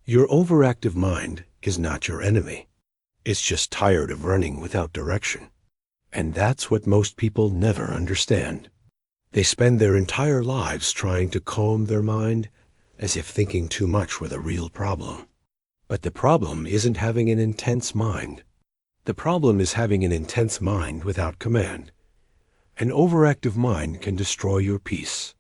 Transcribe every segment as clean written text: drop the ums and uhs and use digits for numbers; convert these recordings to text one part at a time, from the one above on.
Your overactive mind is not your enemy. It's just tired of running without direction. And that's what most people never understand. They spend their entire lives trying to calm their mind as if thinking too much were the real problem. But the problem isn't having an intense mind. The problem is having an intense mind without command. An overactive mind can destroy your peace,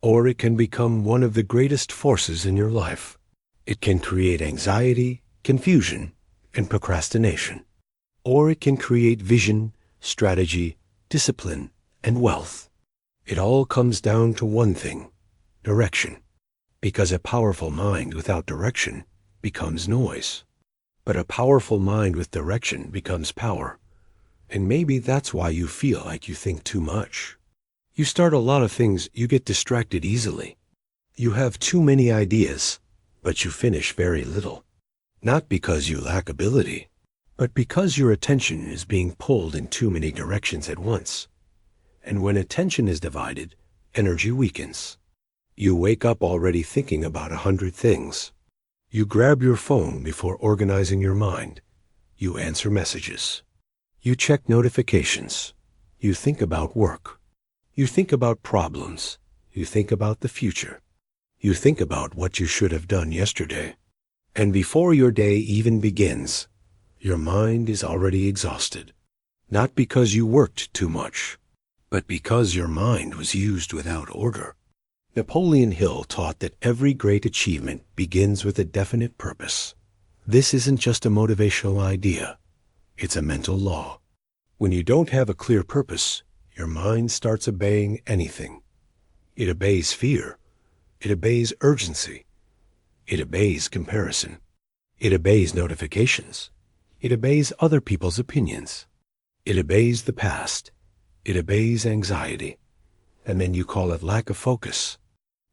or it can become one of the greatest forces in your life. It can create anxiety, confusion, and procrastination. Or it can create vision, strategy, discipline, and wealth. It all comes down to one thing: direction. Because a powerful mind without direction becomes noise. But a powerful mind with direction becomes power. And maybe that's why you feel like you think too much. You start a lot of things, you get distracted easily. You have too many ideas, but you finish very little. Not because you lack ability, but because your attention is being pulled in too many directions at once. And when attention is divided, energy weakens. You wake up already thinking about 100 things. You grab your phone before organizing your mind. You answer messages. You check notifications. You think about work. You think about problems. You think about the future. You think about what you should have done yesterday. And before your day even begins, your mind is already exhausted. Not because you worked too much, but because your mind was used without order. Napoleon Hill taught that every great achievement begins with a definite purpose. This isn't just a motivational idea. It's a mental law. When you don't have a clear purpose, your mind starts obeying anything. It obeys fear. It obeys urgency. It obeys comparison. It obeys notifications. It obeys other people's opinions. It obeys the past. It obeys anxiety. And then you call it lack of focus.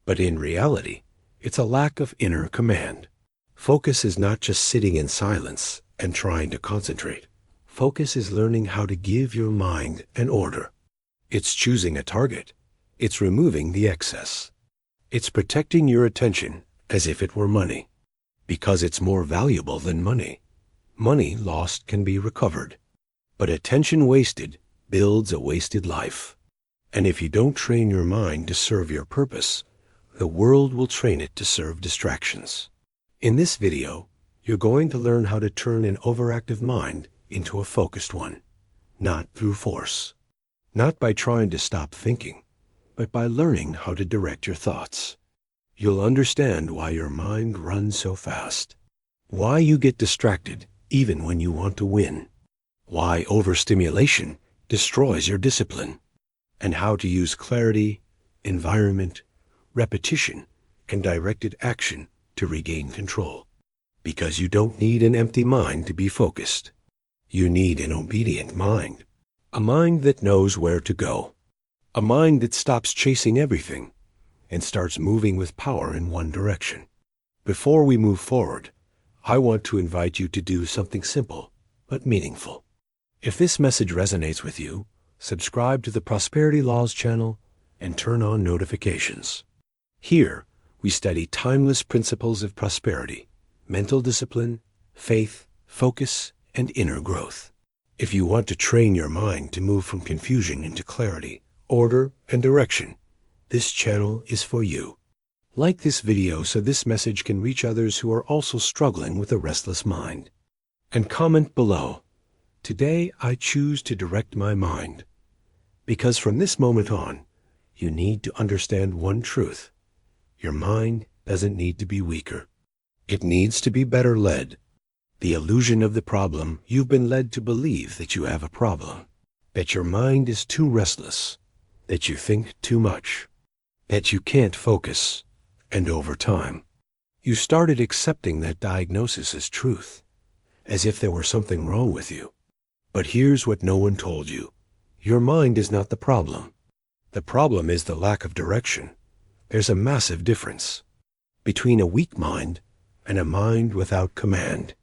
But in reality, it's a lack of inner command. Focus is not just sitting in silence and trying to concentrate. Focus is learning how to give your mind an order. It's choosing a target. It's removing the excess. It's protecting your attention as if it were money, because it's more valuable than money. Money lost can be recovered, but attention wasted builds a wasted life. And if you don't train your mind to serve your purpose, the world will train it to serve distractions. In this video, you're going to learn how to turn an overactive mind into a focused one, not through force, not by trying to stop thinking, but by learning how to direct your thoughts. You'll understand why your mind runs so fast, why you get distracted even when you want to win, why overstimulation destroys your discipline, and how to use clarity, environment, repetition, and directed action to regain control. Because you don't need an empty mind to be focused. You need an obedient mind, a mind that knows where to go, a mind that stops chasing everything and starts moving with power in one direction. Before we move forward, I want to invite you to do something simple but meaningful. If this message resonates with you, subscribe to the Prosperity Laws channel and turn on notifications. Here, we study timeless principles of prosperity, mental discipline, faith, focus, and inner growth. If you want to train your mind to move from confusion into clarity, order, and direction, this channel is for you. Like this video so this message can reach others who are also struggling with a restless mind. And comment below, "Today I choose to direct my mind." Because from this moment on, you need to understand one truth. Your mind doesn't need to be weaker. It needs to be better led. The illusion of the problem, you've been led to believe that you have a problem, that your mind is too restless, that you think too much, that you can't focus, and over time, you started accepting that diagnosis as truth, as if there were something wrong with you. But here's what no one told you. Your mind is not the problem. The problem is the lack of direction. There's a massive difference between a weak mind and a mind without command.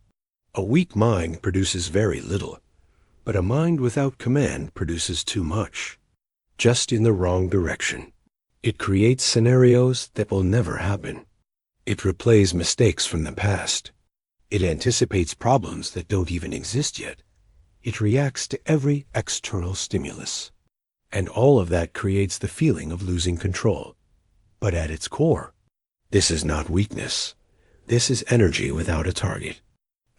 A weak mind produces very little, but a mind without command produces too much, just in the wrong direction. It creates scenarios that will never happen. It replays mistakes from the past. It anticipates problems that don't even exist yet. It reacts to every external stimulus. And all of that creates the feeling of losing control. But at its core, this is not weakness. This is energy without a target.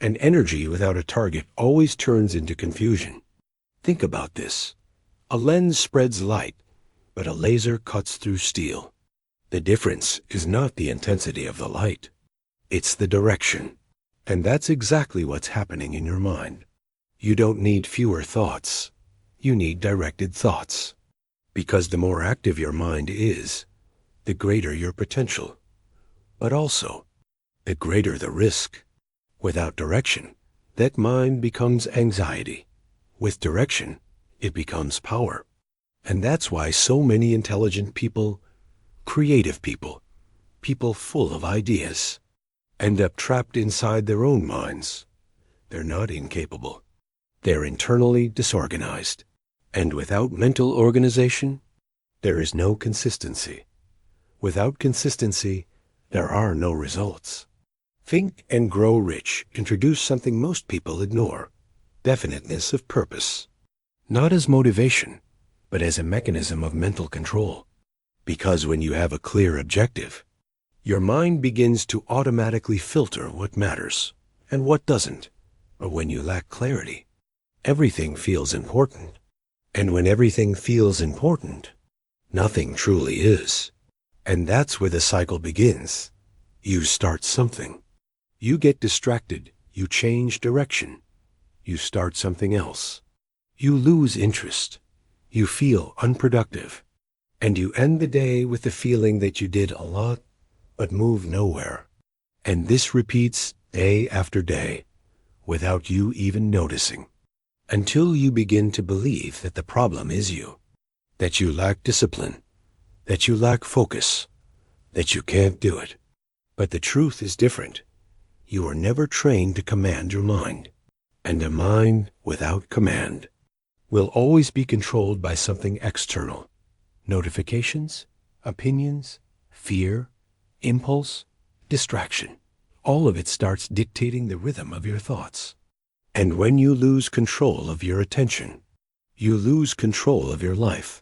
And energy without a target always turns into confusion. Think about this. A lens spreads light, but a laser cuts through steel. The difference is not the intensity of the light. It's the direction. And that's exactly what's happening in your mind. You don't need fewer thoughts. You need directed thoughts. Because the more active your mind is, the greater your potential. But also, the greater the risk. Without direction, that mind becomes anxiety. With direction, it becomes power. And that's why so many intelligent people, creative people, people full of ideas, end up trapped inside their own minds. They're not incapable. They're internally disorganized. And without mental organization, there is no consistency. Without consistency, there are no results. Think and Grow Rich introduced something most people ignore: definiteness of purpose. Not as motivation, but as a mechanism of mental control. Because when you have a clear objective, your mind begins to automatically filter what matters and what doesn't. But when you lack clarity, everything feels important. And when everything feels important, nothing truly is. And that's where the cycle begins. You start something. You get distracted. You change direction. You start something else. You lose interest. You feel unproductive. And you end the day with the feeling that you did a lot, but moved nowhere. And this repeats day after day, without you even noticing. Until you begin to believe that the problem is you, that you lack discipline, that you lack focus, that you can't do it. But the truth is different. You were never trained to command your mind. And a mind without command will always be controlled by something external. Notifications, opinions, fear, impulse, distraction. All of it starts dictating the rhythm of your thoughts. And when you lose control of your attention, you lose control of your life.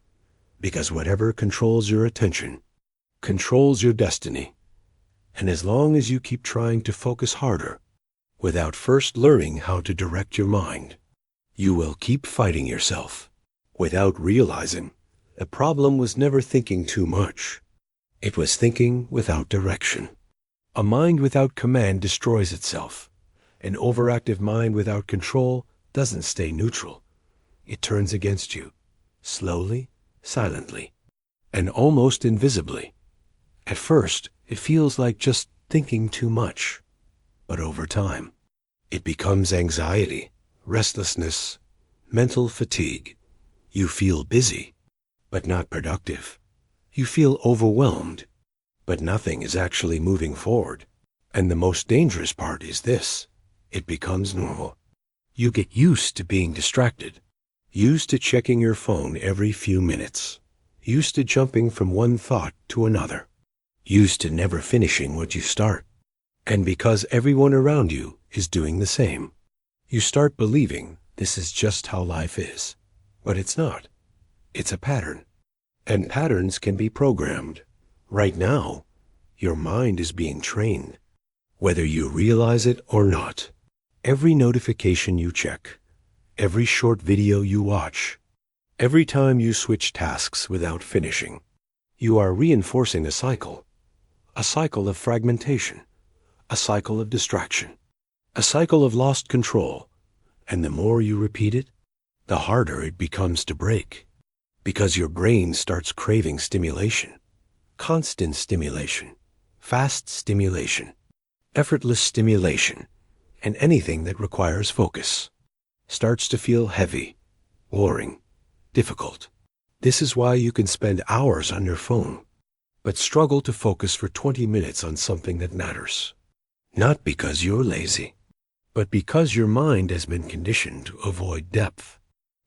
Because whatever controls your attention controls your destiny. And as long as you keep trying to focus harder, without first learning how to direct your mind, you will keep fighting yourself. Without realizing, the problem was never thinking too much. It was thinking without direction. A mind without command destroys itself. An overactive mind without control doesn't stay neutral. It turns against you, slowly, silently, and almost invisibly. At first, it feels like just thinking too much. But over time, it becomes anxiety, restlessness, mental fatigue. You feel busy, but not productive. You feel overwhelmed, but nothing is actually moving forward. And the most dangerous part is this: it becomes normal. You get used to being distracted, used to checking your phone every few minutes, used to jumping from one thought to another, used to never finishing what you start. And because everyone around you is doing the same, you start believing this is just how life is. But it's not. It's a pattern. And patterns can be programmed. Right now, your mind is being trained, whether you realize it or not. Every notification you check, every short video you watch, every time you switch tasks without finishing, you are reinforcing a cycle of fragmentation, a cycle of distraction, a cycle of lost control. And the more you repeat it, the harder it becomes to break, because your brain starts craving stimulation, constant stimulation, fast stimulation, effortless stimulation, and anything that requires focus starts to feel heavy, boring, difficult. This is why you can spend hours on your phone, but struggle to focus for 20 minutes on something that matters. Not because you're lazy, but because your mind has been conditioned to avoid depth.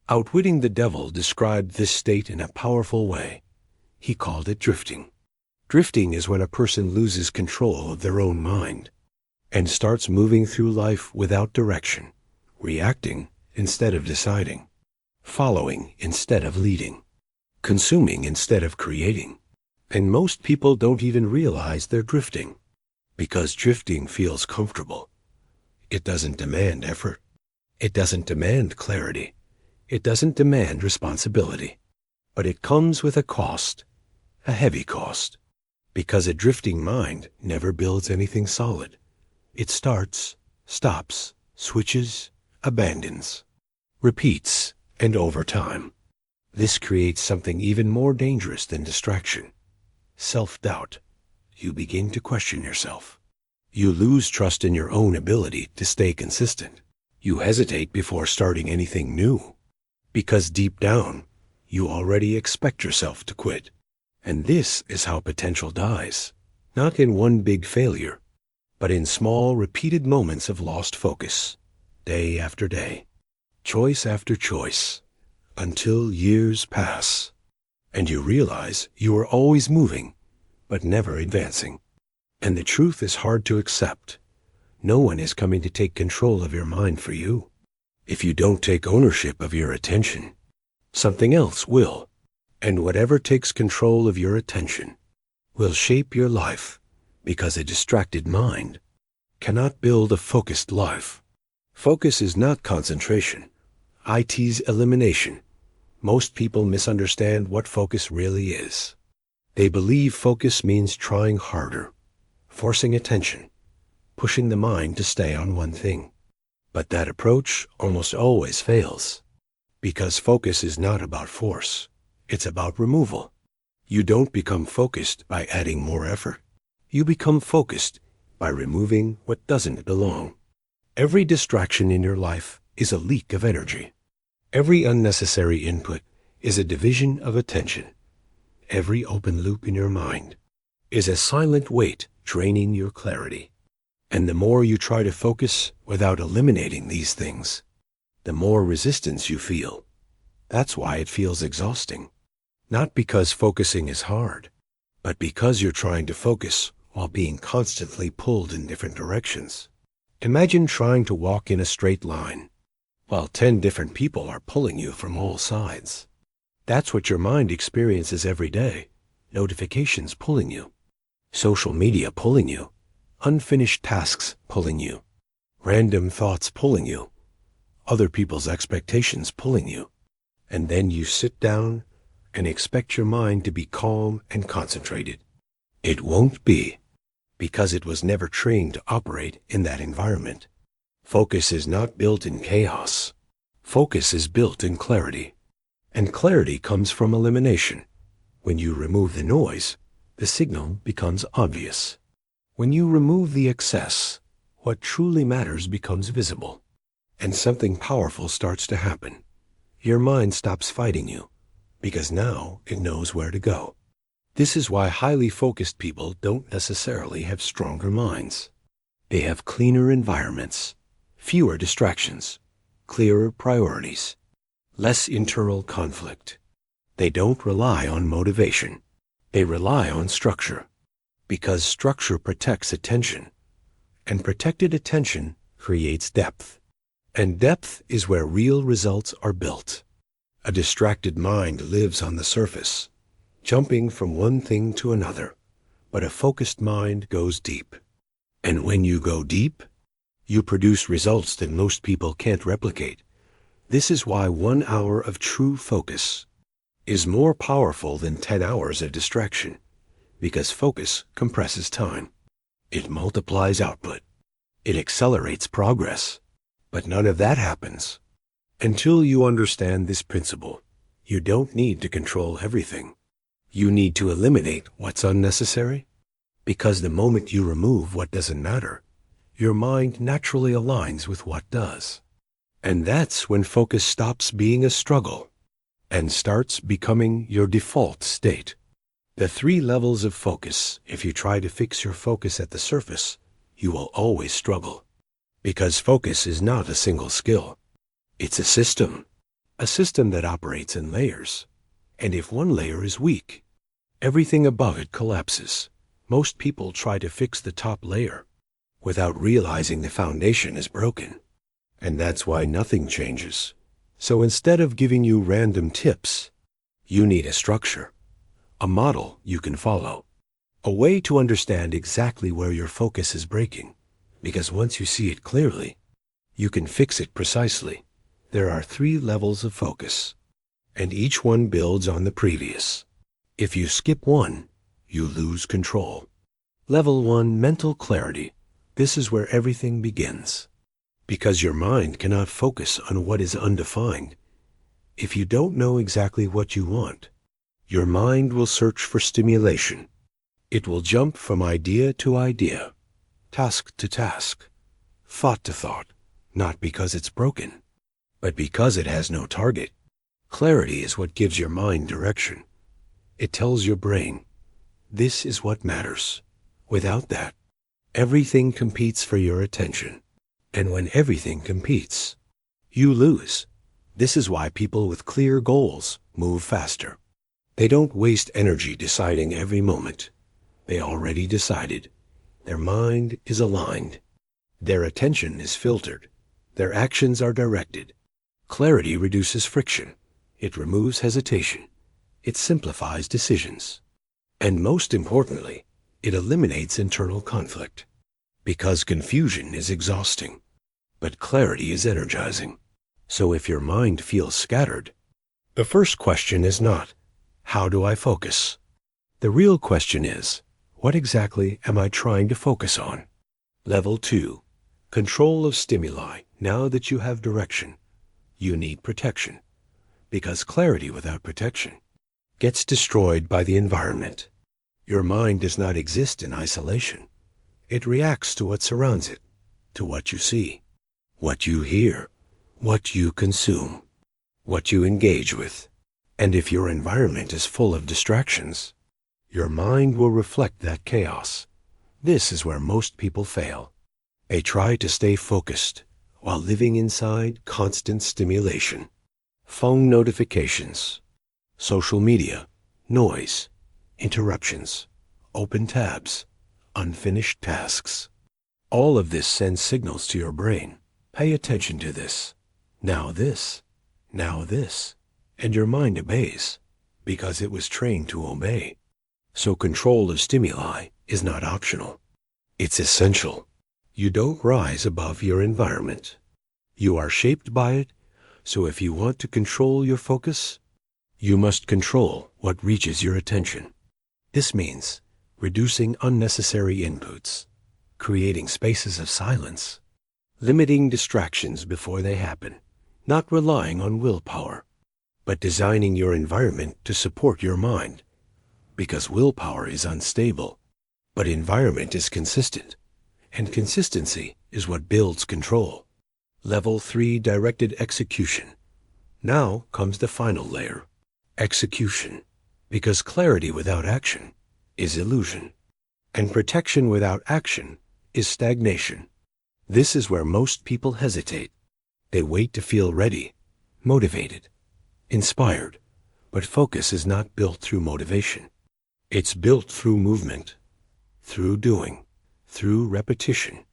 Outwitting the Devil described this state in a powerful way. He called it drifting. Drifting is when a person loses control of their own mind and starts moving through life without direction, reacting instead of deciding, following instead of leading, consuming instead of creating. And most people don't even realize they're drifting, because drifting feels comfortable. It doesn't demand effort. It doesn't demand clarity. It doesn't demand responsibility. But it comes with a cost, a heavy cost, because a drifting mind never builds anything solid. It starts, stops, switches, abandons, repeats, and over time, this creates something even more dangerous than distraction: self-doubt. You begin to question yourself. You lose trust in your own ability to stay consistent. You hesitate before starting anything new, because deep down, you already expect yourself to quit. And this is how potential dies, not in one big failure, but in small, repeated moments of lost focus, day after day, choice after choice, until years pass, and you realize you are always moving, but never advancing. And the truth is hard to accept. No one is coming to take control of your mind for you. If you don't take ownership of your attention, something else will. And whatever takes control of your attention will shape your life, because a distracted mind cannot build a focused life. Focus is not concentration. IT's elimination. Most people misunderstand what focus really is. They believe focus means trying harder, forcing attention, pushing the mind to stay on one thing. But that approach almost always fails, because focus is not about force. It's about removal. You don't become focused by adding more effort. You become focused by removing what doesn't belong. Every distraction in your life is a leak of energy. Every unnecessary input is a division of attention. Every open loop in your mind is a silent weight draining your clarity. And the more you try to focus without eliminating these things, the more resistance you feel. That's why it feels exhausting. Not because focusing is hard, but because you're trying to focus while being constantly pulled in different directions. Imagine trying to walk in a straight line, while 10 different people are pulling you from all sides. That's what your mind experiences every day. Notifications pulling you, social media pulling you, unfinished tasks pulling you, random thoughts pulling you, other people's expectations pulling you. And then you sit down and expect your mind to be calm and concentrated. It won't be, because it was never trained to operate in that environment. Focus is not built in chaos. Focus is built in clarity. And clarity comes from elimination. When you remove the noise, the signal becomes obvious. When you remove the excess, what truly matters becomes visible. And something powerful starts to happen. Your mind stops fighting you, because now it knows where to go. This is why highly focused people don't necessarily have stronger minds. They have cleaner environments, fewer distractions, clearer priorities, less internal conflict. They don't rely on motivation. They rely on structure, because structure protects attention, and protected attention creates depth. And depth is where real results are built. A distracted mind lives on the surface, jumping from one thing to another, but a focused mind goes deep. And when you go deep, you produce results that most people can't replicate. This is why 1 hour of true focus is more powerful than 10 hours of distraction, because focus compresses time. It multiplies output. It accelerates progress. But none of that happens. Until you understand this principle, you don't need to control everything. You need to eliminate what's unnecessary, because the moment you remove what doesn't matter, your mind naturally aligns with what does. And that's when focus stops being a struggle and starts becoming your default state. The 3 levels of focus. If you try to fix your focus at the surface, you will always struggle, because focus is not a single skill. It's a system that operates in layers. And if one layer is weak, Everything above it collapses. Most people try to fix the top layer without realizing the foundation is broken. And that's why nothing changes. So instead of giving you random tips, you need a structure, a model you can follow, a way to understand exactly where your focus is breaking. Because once you see it clearly, you can fix it precisely. There are 3 levels of focus, and each one builds on the previous. If you skip one, you lose control. Level 1, mental clarity. This is where everything begins. Because your mind cannot focus on what is undefined. If you don't know exactly what you want, your mind will search for stimulation. It will jump from idea to idea, task to task, thought to thought, not because it's broken, but because it has no target. Clarity is what gives your mind direction. It tells your brain, this is what matters. Without that, everything competes for your attention. And when everything competes, you lose. This is why people with clear goals move faster. They don't waste energy deciding every moment. They already decided. Their mind is aligned. Their attention is filtered. Their actions are directed. Clarity reduces friction. It removes hesitation. It simplifies decisions. And most importantly, it eliminates internal conflict. Because confusion is exhausting, but clarity is energizing. So if your mind feels scattered, the first question is not, how do I focus? The real question is, what exactly am I trying to focus on? Level 2, control of stimuli. Now that you have direction, you need protection. Because clarity without protection gets destroyed by the environment. Your mind does not exist in isolation. It reacts to what surrounds it, to what you see, what you hear, what you consume, what you engage with. And if your environment is full of distractions, your mind will reflect that chaos. This is where most people fail. They try to stay focused while living inside constant stimulation. Phone notifications, social media, noise, interruptions, open tabs, unfinished tasks. All of this sends signals to your brain. Pay attention to this. Now this. Now this. And your mind obeys because it was trained to obey. So control of stimuli is not optional. It's essential. You don't rise above your environment. You are shaped by it. So if you want to control your focus, you must control what reaches your attention. This means reducing unnecessary inputs, creating spaces of silence, limiting distractions before they happen, not relying on willpower, but designing your environment to support your mind. Because willpower is unstable, but environment is consistent, and consistency is what builds control. Level 3, directed execution. Now comes the final layer, execution, because clarity without action is illusion, and protection without action is stagnation. This is where most people hesitate. They wait to feel ready, motivated, inspired, but focus is not built through motivation. It's built through movement, through doing, through repetition,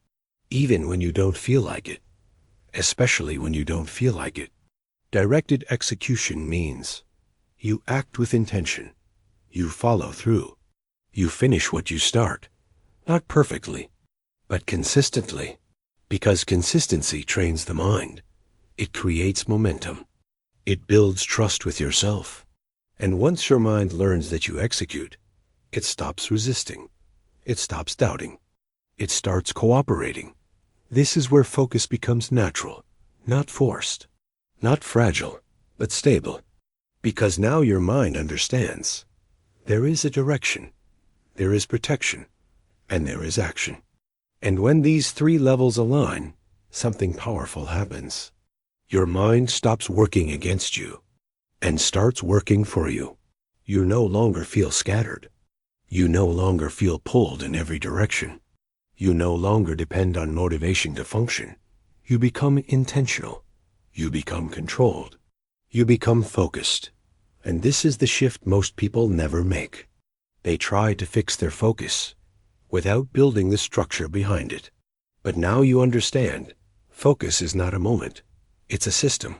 even when you don't feel like it, especially when you don't feel like it. Directed execution means you act with intention, you follow through, you finish what you start, not perfectly, but consistently, because consistency trains the mind. It creates momentum. It builds trust with yourself. And once your mind learns that you execute, it stops resisting. It stops doubting. It starts cooperating. This is where focus becomes natural, not forced, not fragile, but stable. Because now your mind understands. There is a direction, there is protection, and there is action. And when these 3 levels align, something powerful happens. Your mind stops working against you and starts working for you. You no longer feel scattered. You no longer feel pulled in every direction. You no longer depend on motivation to function. You become intentional. You become controlled. You become focused. And this is the shift most people never make. They try to fix their focus without building the structure behind it. But now you understand, focus is not a moment, it's a system.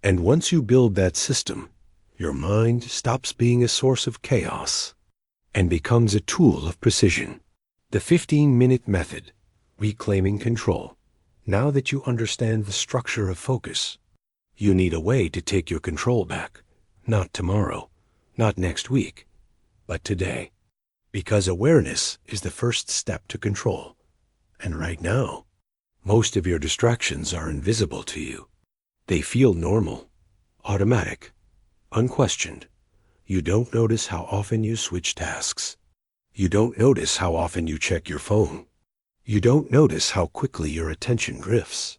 And once you build that system, your mind stops being a source of chaos and becomes a tool of precision. The 15-minute method, reclaiming control. Now that you understand the structure of focus, you need a way to take your control back. Not tomorrow, not next week, but today. Because awareness is the first step to control. And right now, most of your distractions are invisible to you. They feel normal, automatic, unquestioned. You don't notice how often you switch tasks. You don't notice how often you check your phone. You don't notice how quickly your attention drifts.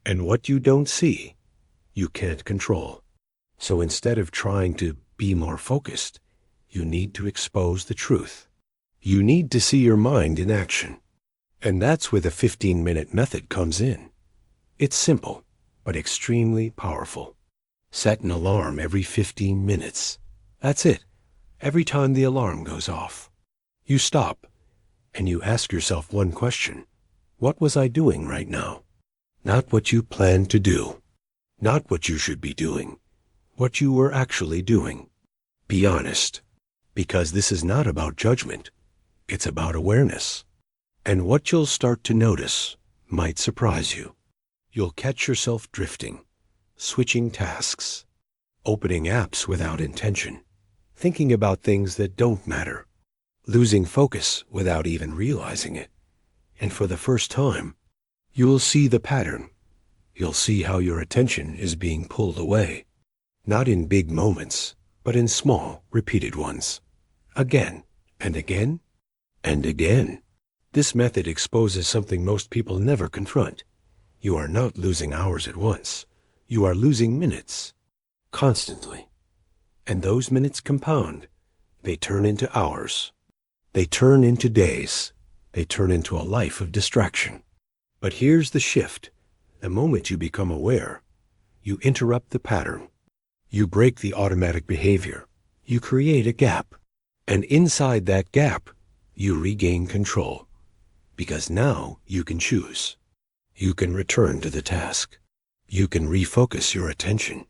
And what you don't see, you can't control. So instead of trying to be more focused, you need to expose the truth. You need to see your mind in action. And that's where the 15-minute method comes in. It's simple, but extremely powerful. Set an alarm every 15 minutes. That's it. Every time the alarm goes off, you stop and you ask yourself one question. What was I doing right now? Not what you planned to do. Not what you should be doing. What you were actually doing. Be honest, because this is not about judgment. It's about awareness. And what you'll start to notice might surprise you. You'll catch yourself drifting, switching tasks, opening apps without intention, thinking about things that don't matter, losing focus without even realizing it. And for the first time, you'll see the pattern. You'll see how your attention is being pulled away, not in big moments, but in small, repeated ones. Again and again and again. This method exposes something most people never confront. You are not losing hours at once. You are losing minutes, constantly. And those minutes compound. They turn into hours. They turn into days. They turn into a life of distraction. But here's the shift. The moment you become aware, you interrupt the pattern. You break the automatic behavior. You create a gap. And inside that gap, you regain control. Because now you can choose. You can return to the task. You can refocus your attention.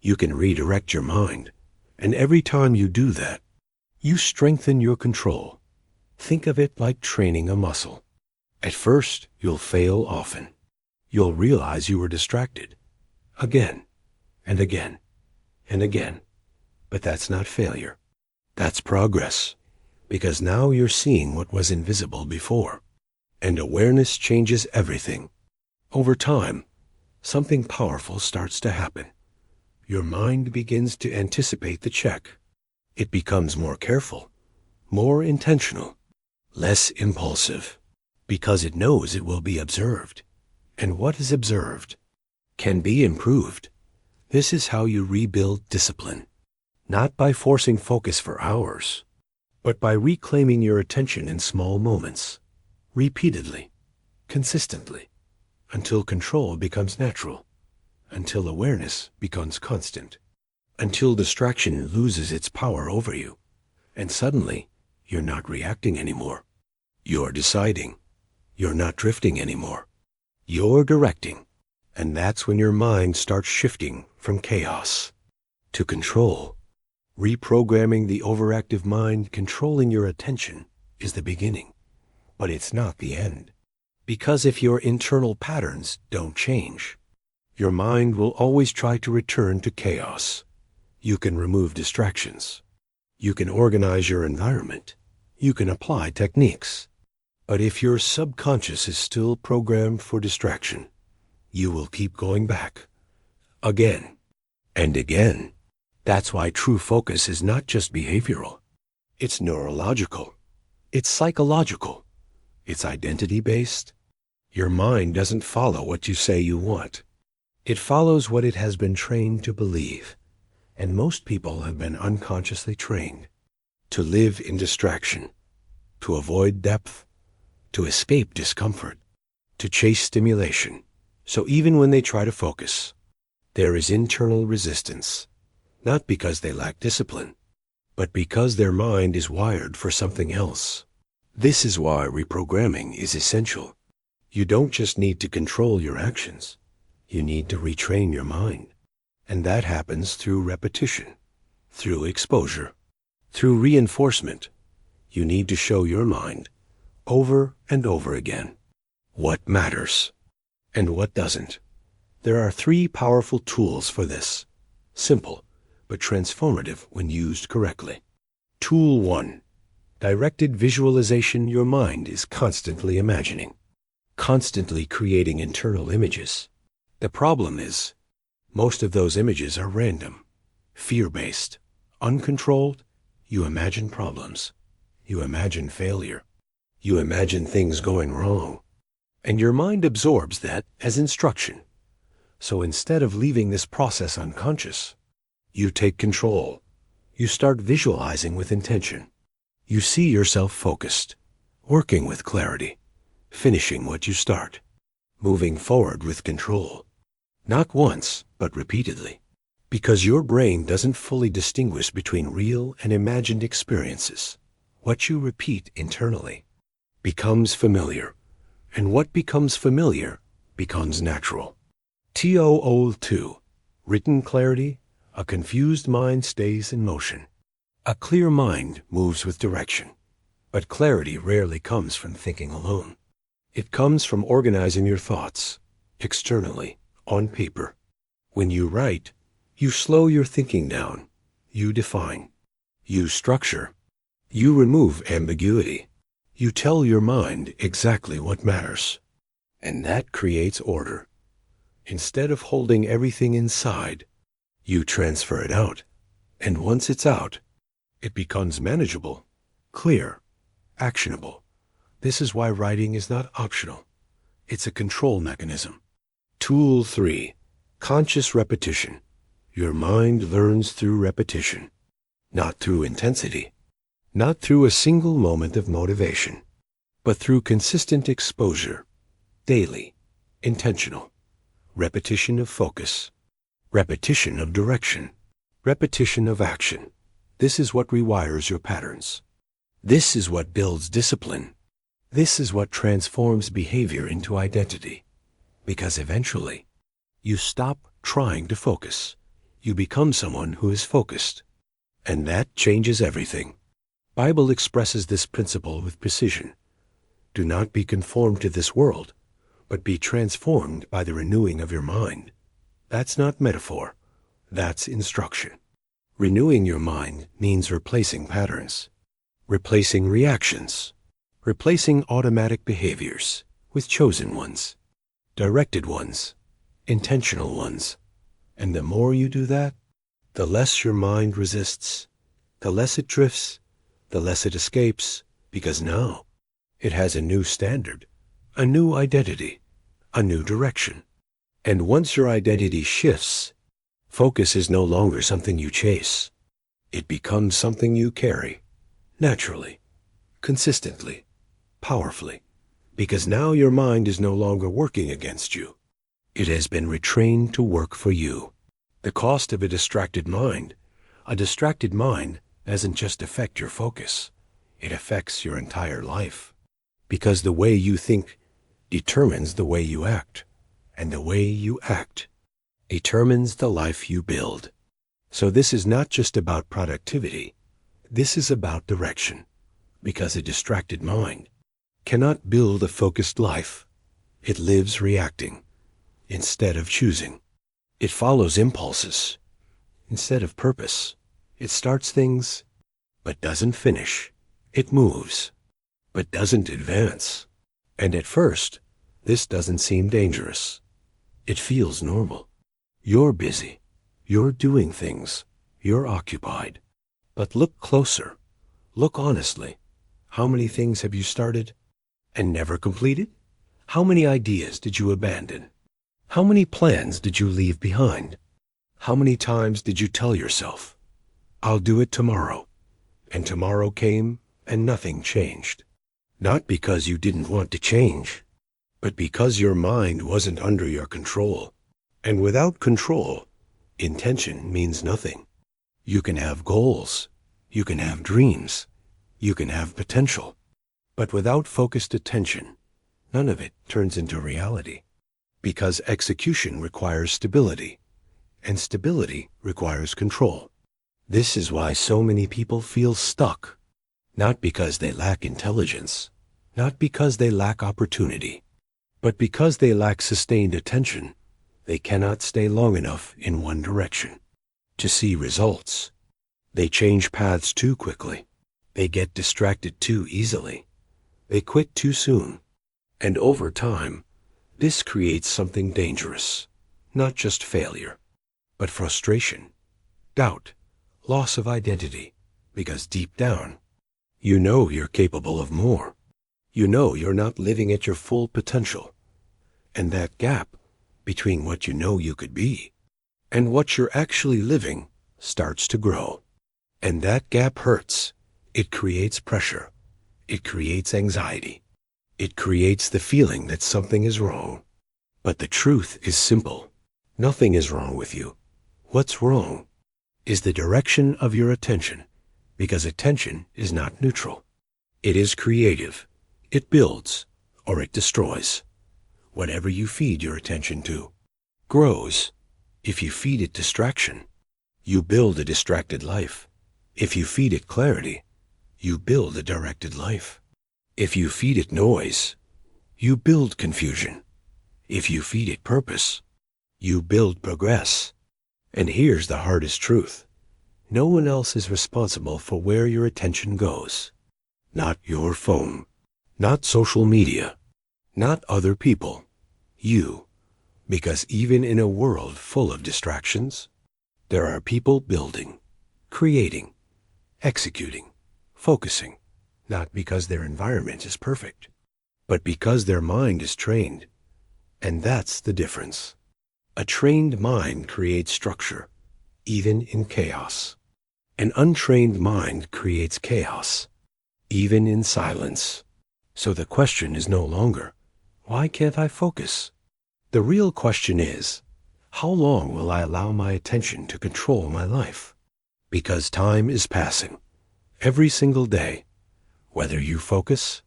You can redirect your mind. And every time you do that, you strengthen your control. Think of it like training a muscle. At first, you'll fail often. You'll realize you were distracted. Again, and again, and again. But that's not failure. That's progress. Because now you're seeing what was invisible before. And awareness changes everything. Over time, something powerful starts to happen. Your mind begins to anticipate the check. It becomes more careful, more intentional, less impulsive, because it knows it will be observed. And what is observed can be improved. This is how you rebuild discipline, not by forcing focus for hours, but by reclaiming your attention in small moments, repeatedly, consistently, until control becomes natural, until awareness becomes constant, until distraction loses its power over you, and suddenly you're not reacting anymore. You're deciding. You're not drifting anymore. You're directing. And that's when your mind starts shifting from chaos to control. Reprogramming the overactive mind, controlling your attention, is the beginning. But it's not the end. Because if your internal patterns don't change, your mind will always try to return to chaos. You can remove distractions. You can organize your environment. You can apply techniques. But if your subconscious is still programmed for distraction, you will keep going back. Again and again. That's why true focus is not just behavioral. It's neurological. It's psychological. It's identity-based. Your mind doesn't follow what you say you want. It follows what it has been trained to believe. And most people have been unconsciously trained to live in distraction, to avoid depth, to escape discomfort, to chase stimulation. So even when they try to focus, there is internal resistance, not because they lack discipline, but because their mind is wired for something else. This is why reprogramming is essential. You don't just need to control your actions. You need to retrain your mind. And that happens through repetition, through exposure, through reinforcement. You need to show your mind over and over again what matters and what doesn't. There are 3 powerful tools for this, simple but transformative when used correctly. Tool 1. Directed visualization. Your mind is constantly imagining, constantly creating internal images. The problem is, most of those images are random, fear-based, uncontrolled. You imagine problems. You imagine failure. You imagine things going wrong. And your mind absorbs that as instruction. So instead of leaving this process unconscious, you take control. You start visualizing with intention. You see yourself focused, working with clarity, finishing what you start, moving forward with control. Not once, but repeatedly. Because your brain doesn't fully distinguish between real and imagined experiences. What you repeat internally becomes familiar, and what becomes familiar becomes natural. TOO2. Written clarity. A confused mind stays in motion. A clear mind moves with direction. But clarity rarely comes from thinking alone. It comes from organizing your thoughts, externally, on paper. When you write, you slow your thinking down. You define. You structure. You remove ambiguity. You tell your mind exactly what matters. And that creates order. Instead of holding everything inside, you transfer it out. And once it's out, it becomes manageable, clear, actionable. This is why writing is not optional. It's a control mechanism. Tool 3. Conscious repetition. Your mind learns through repetition, not through intensity, not through a single moment of motivation, but through consistent exposure, daily, intentional, repetition of focus, repetition of direction, repetition of action. This is what rewires your patterns. This is what builds discipline. This is what transforms behavior into identity. Because eventually, you stop trying to focus. You become someone who is focused. And that changes everything. Bible expresses this principle with precision. Do not be conformed to this world, but be transformed by the renewing of your mind. That's not metaphor. That's instruction. Renewing your mind means replacing patterns, replacing reactions, replacing automatic behaviors with chosen ones, directed ones, intentional ones. And the more you do that, the less your mind resists, the less it drifts, the less it escapes, because now it has a new standard, a new identity, a new direction. And once your identity shifts, focus is no longer something you chase. It becomes something you carry, naturally, consistently, powerfully, because now your mind is no longer working against you. It has been retrained to work for you. The cost of a distracted mind doesn't just affect your focus. It affects your entire life. Because the way you think determines the way you act, and the way you act determines the life you build. So this is not just about productivity. This is about direction. Because a distracted mind cannot build a focused life. It lives reacting instead of choosing. It follows impulses instead of purpose. It starts things, but doesn't finish. It moves, but doesn't advance. And at first, this doesn't seem dangerous. It feels normal. You're busy. You're doing things. You're occupied. But look closer. Look honestly. How many things have you started and never completed? How many ideas did you abandon? How many plans did you leave behind? How many times did you tell yourself, I'll do it tomorrow? And tomorrow came and nothing changed. Not because you didn't want to change, but because your mind wasn't under your control. And without control, intention means nothing. You can have goals, You can have dreams. You can have potential. But without focused attention, none of it turns into reality. Because execution requires stability, and stability requires control. This is why so many people feel stuck. Not because they lack intelligence, not because they lack opportunity, but because they lack sustained attention. They cannot stay long enough in one direction to see results. They change paths too quickly. They get distracted too easily. They quit too soon. And over time, this creates something dangerous. Not just failure, but frustration, doubt, loss of identity. Because deep down, you know you're capable of more. You know you're not living at your full potential. And that gap between what you know you could be and what you're actually living starts to grow. And that gap hurts. It creates pressure. It creates anxiety. It creates the feeling that something is wrong. But the truth is simple. Nothing is wrong with you. What's wrong is the direction of your attention, because attention is not neutral. It is creative. It builds or it destroys. Whatever you feed your attention to grows. If you feed it distraction, you build a distracted life. If you feed it clarity, you build a directed life. If you feed it noise, you build confusion. If you feed it purpose, you build progress. And here's the hardest truth. No one else is responsible for where your attention goes. Not your phone, not social media, not other people. You. Because even in a world full of distractions, there are people building, creating, executing, focusing, not because their environment is perfect, but because their mind is trained. And that's the difference. A trained mind creates structure, even in chaos. An untrained mind creates chaos, even in silence. So the question is no longer, why can't I focus? The real question is, how long will I allow my attention to control my life? Because time is passing, every single day, whether you focus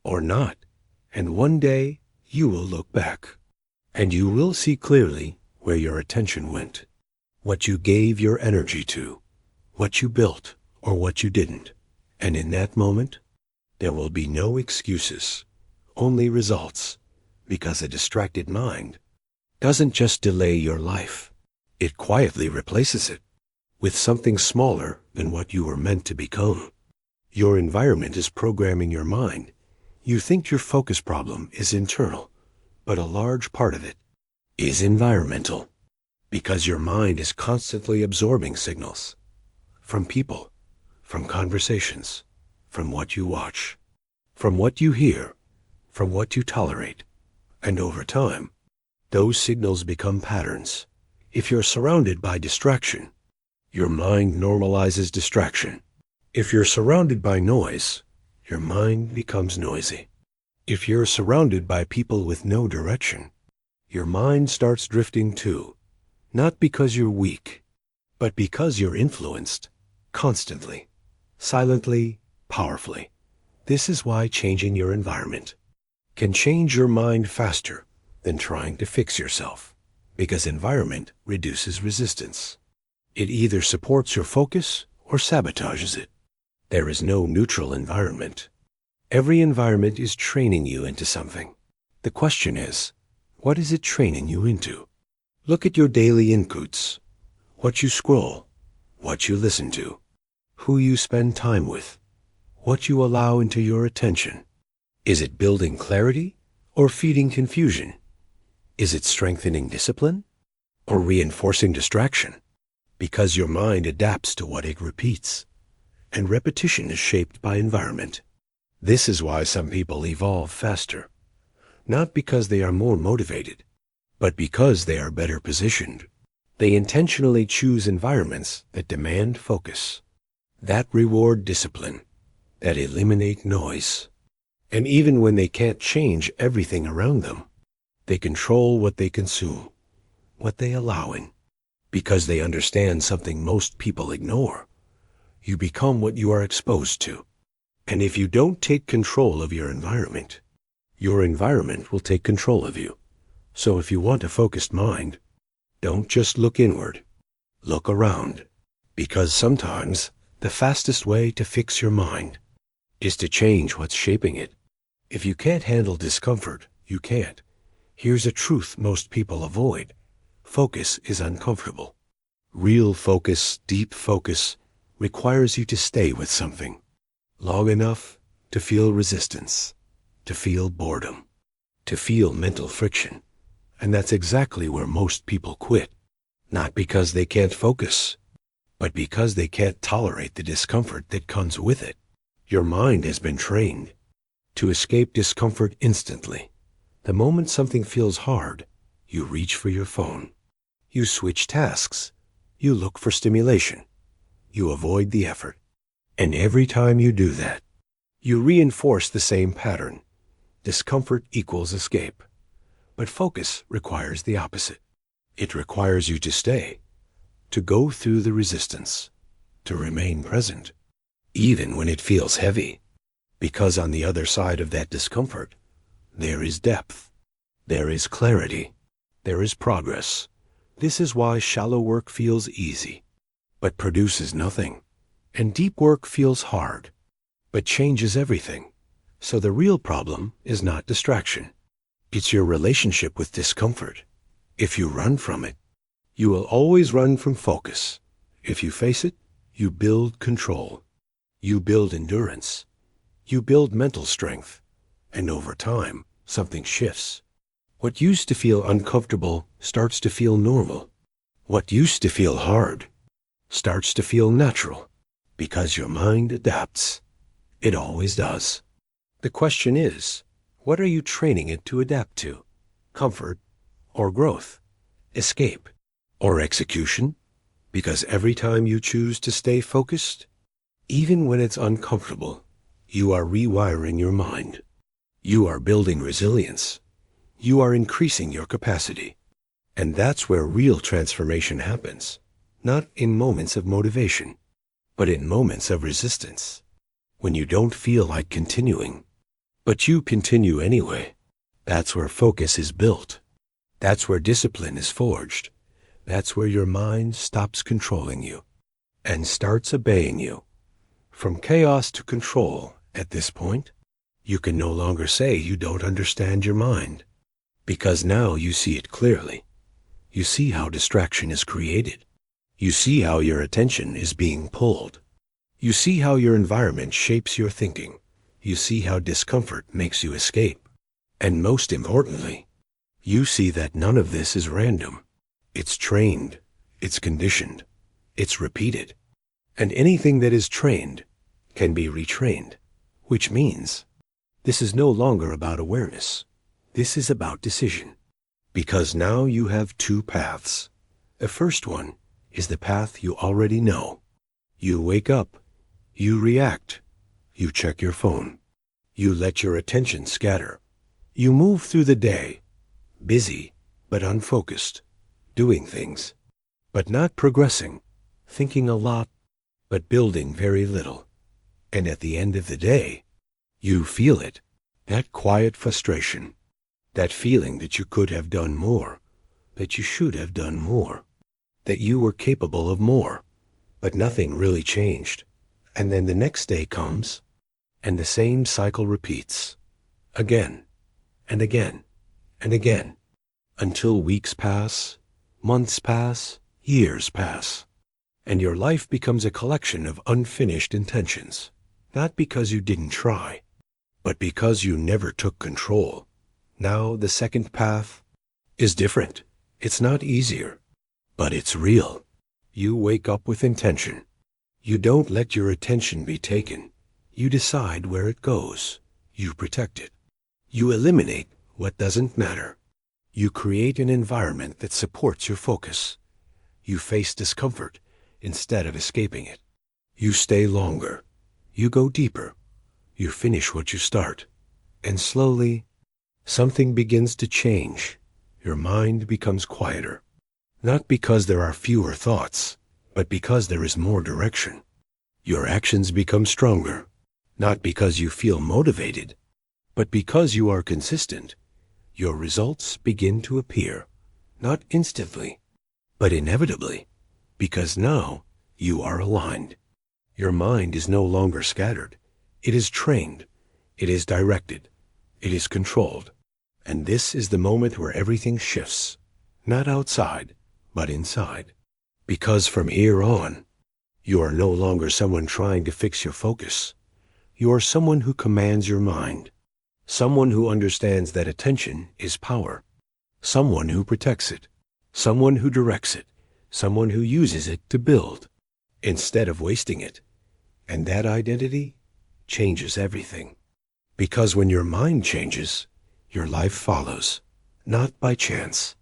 or not. And one day you will look back, and you will see clearly where your attention went, what you gave your energy to, what you built or what you didn't. And in that moment, there will be no excuses, only results, because a distracted mind doesn't just delay your life, it quietly replaces it with something smaller than what you were meant to become. Your environment is programming your mind. You think your focus problem is internal, but a large part of it is environmental, because your mind is constantly absorbing signals from people, from conversations, from what you watch, from what you hear, from what you tolerate. And over time, those signals become patterns. If you're surrounded by distraction, your mind normalizes distraction. If you're surrounded by noise, your mind becomes noisy. If you're surrounded by people with no direction, your mind starts drifting too. Not because you're weak, but because you're influenced, constantly, silently, powerfully. This is why changing your environment can change your mind faster than trying to fix yourself, because environment reduces resistance. It either supports your focus or sabotages it. There is no neutral environment. Every environment is training you into something. The question is, what is it training you into? Look at your daily inputs, what you scroll, what you listen to, who you spend time with, what you allow into your attention. Is it building clarity or feeding confusion? Is it strengthening discipline or reinforcing distraction? Because your mind adapts to what it repeats, and repetition is shaped by environment. This is why some people evolve faster, not because they are more motivated, but because they are better positioned. They intentionally choose environments that demand focus, that reward discipline, that eliminate noise. And even when they can't change everything around them, they control what they consume, what they allow in, because they understand something most people ignore. You become what you are exposed to. And if you don't take control of your environment will take control of you. So if you want a focused mind, don't just look inward. Look around. Because sometimes the fastest way to fix your mind is to change what's shaping it. If you can't handle discomfort, you can't. Here's a truth most people avoid. Focus is uncomfortable. Real focus, deep focus, requires you to stay with something long enough to feel resistance, to feel boredom, to feel mental friction. And that's exactly where most people quit. Not because they can't focus, but because they can't tolerate the discomfort that comes with it. Your mind has been trained to escape discomfort instantly. The moment something feels hard, you reach for your phone. You switch tasks. You look for stimulation. You avoid the effort. And every time you do that, you reinforce the same pattern. Discomfort equals escape. But focus requires the opposite. It requires you to stay, to go through the resistance, to remain present, even when it feels heavy. Because on the other side of that discomfort, there is depth, there is clarity, there is progress. This is why shallow work feels easy, but produces nothing, and deep work feels hard, but changes everything. So the real problem is not distraction. It's your relationship with discomfort. If you run from it, you will always run from focus. If you face it, you build control. You build endurance. You build mental strength. And over time, something shifts. What used to feel uncomfortable starts to feel normal. What used to feel hard starts to feel natural. Because your mind adapts. It always does. The question is, what are you training it to adapt to? Comfort or growth? Escape or execution? Because every time you choose to stay focused, even when it's uncomfortable, you are rewiring your mind. You are building resilience. You are increasing your capacity. And that's where real transformation happens. Not in moments of motivation, but in moments of resistance. When you don't feel like continuing, but you continue anyway. That's where focus is built. That's where discipline is forged. That's where your mind stops controlling you and starts obeying you. From chaos to control, at this point, you can no longer say you don't understand your mind, because now you see it clearly. You see how distraction is created. You see how your attention is being pulled. You see how your environment shapes your thinking. You see how discomfort makes you escape. And most importantly, you see that none of this is random. It's trained. It's conditioned. It's repeated. And anything that is trained can be retrained, which means this is no longer about awareness. This is about decision. Because now you have two paths. The first one is the path you already know. You wake up. You react. You check your phone. You let your attention scatter. You move through the day, busy but unfocused, doing things, but not progressing, thinking a lot, but building very little. And at the end of the day, you feel it, that quiet frustration, that feeling that you could have done more, that you should have done more, that you were capable of more, but nothing really changed. And then the next day comes, and the same cycle repeats, again, and again, and again, until weeks pass, months pass, years pass, and your life becomes a collection of unfinished intentions, not because you didn't try, but because you never took control. Now the second path is different. It's not easier, but it's real. You wake up with intention. You don't let your attention be taken. You decide where it goes. You protect it. You eliminate what doesn't matter. You create an environment that supports your focus. You face discomfort instead of escaping it. You stay longer. You go deeper. You finish what you start. And slowly, something begins to change. Your mind becomes quieter. Not because there are fewer thoughts, but because there is more direction. Your actions become stronger, not because you feel motivated, but because you are consistent. Your results begin to appear, not instantly, but inevitably, because now you are aligned. Your mind is no longer scattered. It is trained. It is directed. It is controlled. And this is the moment where everything shifts, not outside, but inside. Because from here on, you are no longer someone trying to fix your focus. You are someone who commands your mind. Someone who understands that attention is power. Someone who protects it. Someone who directs it. Someone who uses it to build, instead of wasting it. And that identity changes everything. Because when your mind changes, your life follows, not by chance,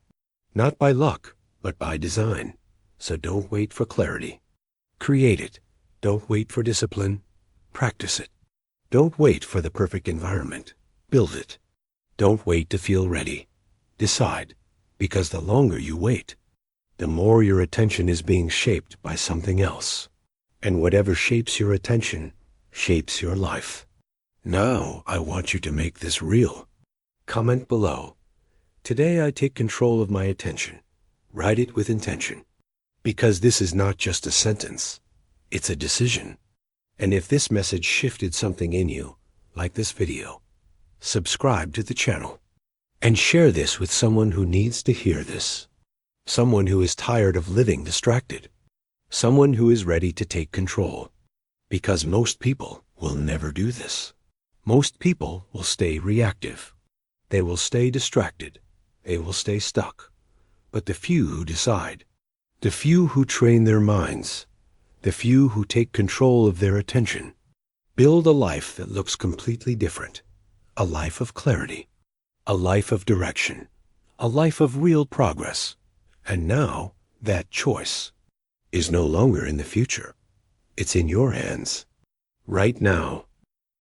not by luck, but by design. So don't wait for clarity. Create it. Don't wait for discipline. Practice it. Don't wait for the perfect environment. Build it. Don't wait to feel ready. Decide, because the longer you wait, the more your attention is being shaped by something else. And whatever shapes your attention shapes your life. Now I want you to make this real. Comment below. Today I take control of my attention. Write it with intention. Because this is not just a sentence. It's a decision. And if this message shifted something in you, like this video, subscribe to the channel. And share this with someone who needs to hear this. Someone who is tired of living distracted. Someone who is ready to take control. Because most people will never do this. Most people will stay reactive. They will stay distracted. They will stay stuck. But the few who decide, the few who train their minds, the few who take control of their attention, build a life that looks completely different. A life of clarity. A life of direction. A life of real progress. And now, that choice is no longer in the future. It's in your hands. Right now.